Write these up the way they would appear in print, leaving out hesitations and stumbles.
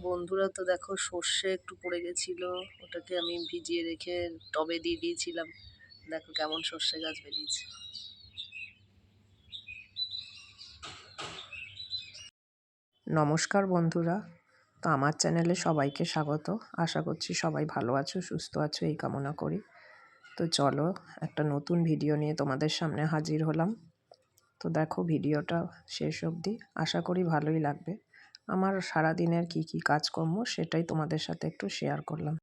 বন্ধুরা তো দেখো সর্ষে একটু পড়ে গেছিল, ওটাকে আমি ভিজিয়ে রেখে টবে দিয়ে দিয়েছিলাম। দেখো কেমন সর্ষে গাছ বেরিয়েছে। নমস্কার বন্ধুরা, তো আমার চ্যানেলে সবাইকে স্বাগত। আশা করছি সবাই ভালো আছো, সুস্থ আছো, এই কামনা করি। তো চলো একটা নতুন ভিডিও নিয়ে তোমাদের সামনে হাজির হলাম। তো দেখো ভিডিওটা শেষ অবধি, আশা করি ভালোই লাগবে। আমার সারাদিনের কি কাজকর্ম সেটাই তোমাদের সাথে একটু শেয়ার করলাম।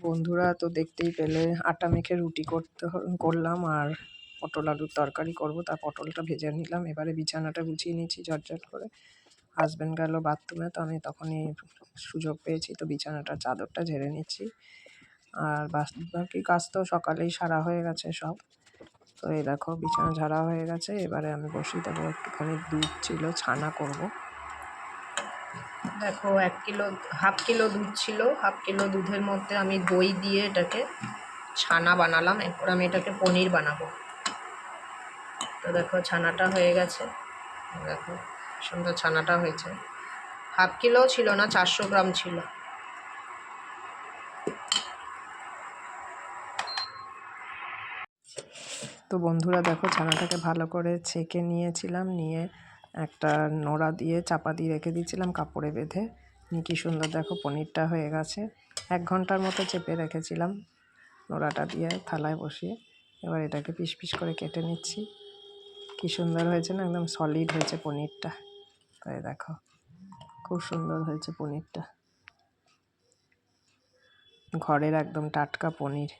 বন্ধুরা তো দেখতেই পেলে আটা মেখে রুটি করলাম আর পটল আলুর তরকারি করব। তা পটলটা ভেজে নিলাম, এবারে বিছানাটা গুছিয়ে নিচ্ছি ঝটঝট করে। হাজব্যান্ড গেল বাথরুমে, তো আমি তখনই সুযোগ পেয়েছি, তো বিছানাটার চাদরটা ঝেড়ে নিচ্ছি। আর বাকি কাজ তো সকালেই সারা হয়ে গেছে সব। তো এই দেখো বিছানা ঝাড়া হয়ে গেছে, এবারে আমি বসিয়ে দেবো। একটুখানি দুধ ছিল, ছানা করব। দেখো হাফ কিলো দুধ ছিল, হাফ কিলো দুধের মধ্যে আমি দই দিয়ে এটাকে ছানা বানালাম। এরপর আমি এটাকে পনির বানাবো। তো দেখো ছানাটা হয়ে গেছে, দেখো সুন্দর ছানাটা হয়েছে। হাফ কিলো ছিল না, 400 গ্রাম ছিল। তো বন্ধুরা দেখো ছানাটাকে ভালো করে ছেঁকে নিয়েছিলাম, নিয়ে একটা নোড়া দিয়ে চাপা দিয়ে রেখে দিয়েছিলাম কাপড়ে বেঁধে। নিয়ে কী সুন্দর দেখো পনিরটা হয়ে গেছে। 1 ঘন্টার মতো চেপে রেখেছিলাম নোড়াটা দিয়ে থালায় বসিয়ে। এবার এটাকে পিস পিস করে কেটে নিচ্ছি। কী সুন্দর হয়েছে না, একদম সলিড হয়েছে পনিরটা। তাই দেখো খুব সুন্দর হয়েছে পনিরটা, ঘরের একদম টাটকা পনির।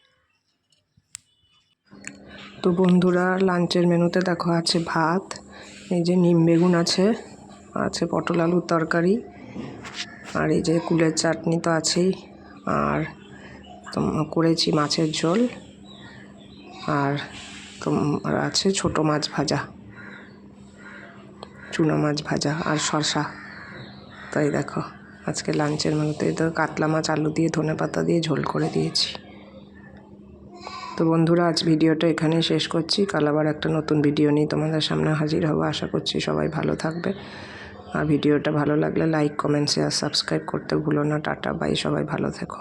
তো বন্ধুরা লাঞ্চের মেনুতে দেখো আছে ভাত, এই যে নিম বেগুন আছে, আছে পটল আলুর তরকারি, আর এই যে কুলের চাটনি তো আছেই, আর করেছি মাছের ঝোল, আর আর আছে ছোটো মাছ ভাজা, চুনো মাছ ভাজা, আর শসা। তাই দেখো আজকে লাঞ্চের মেনুতে তো কাতলা মাছ আলু দিয়ে ধনেপাতা দিয়ে ঝোল করে দিয়েছি। তো বন্ধুরা আজ ভিডিওটা এখানেই শেষ করছি। কাল আবার একটা নতুন ভিডিও নিয়ে তোমাদের সামনে হাজির হব। আশা করছি সবাই ভালো থাকবে, আর ভিডিওটা ভালো লাগলে লাইক, কমেন্ট, শেয়ার, সাবস্ক্রাইব করতে ভুলো না। টাটা বাই, সবাই ভালো থেকো।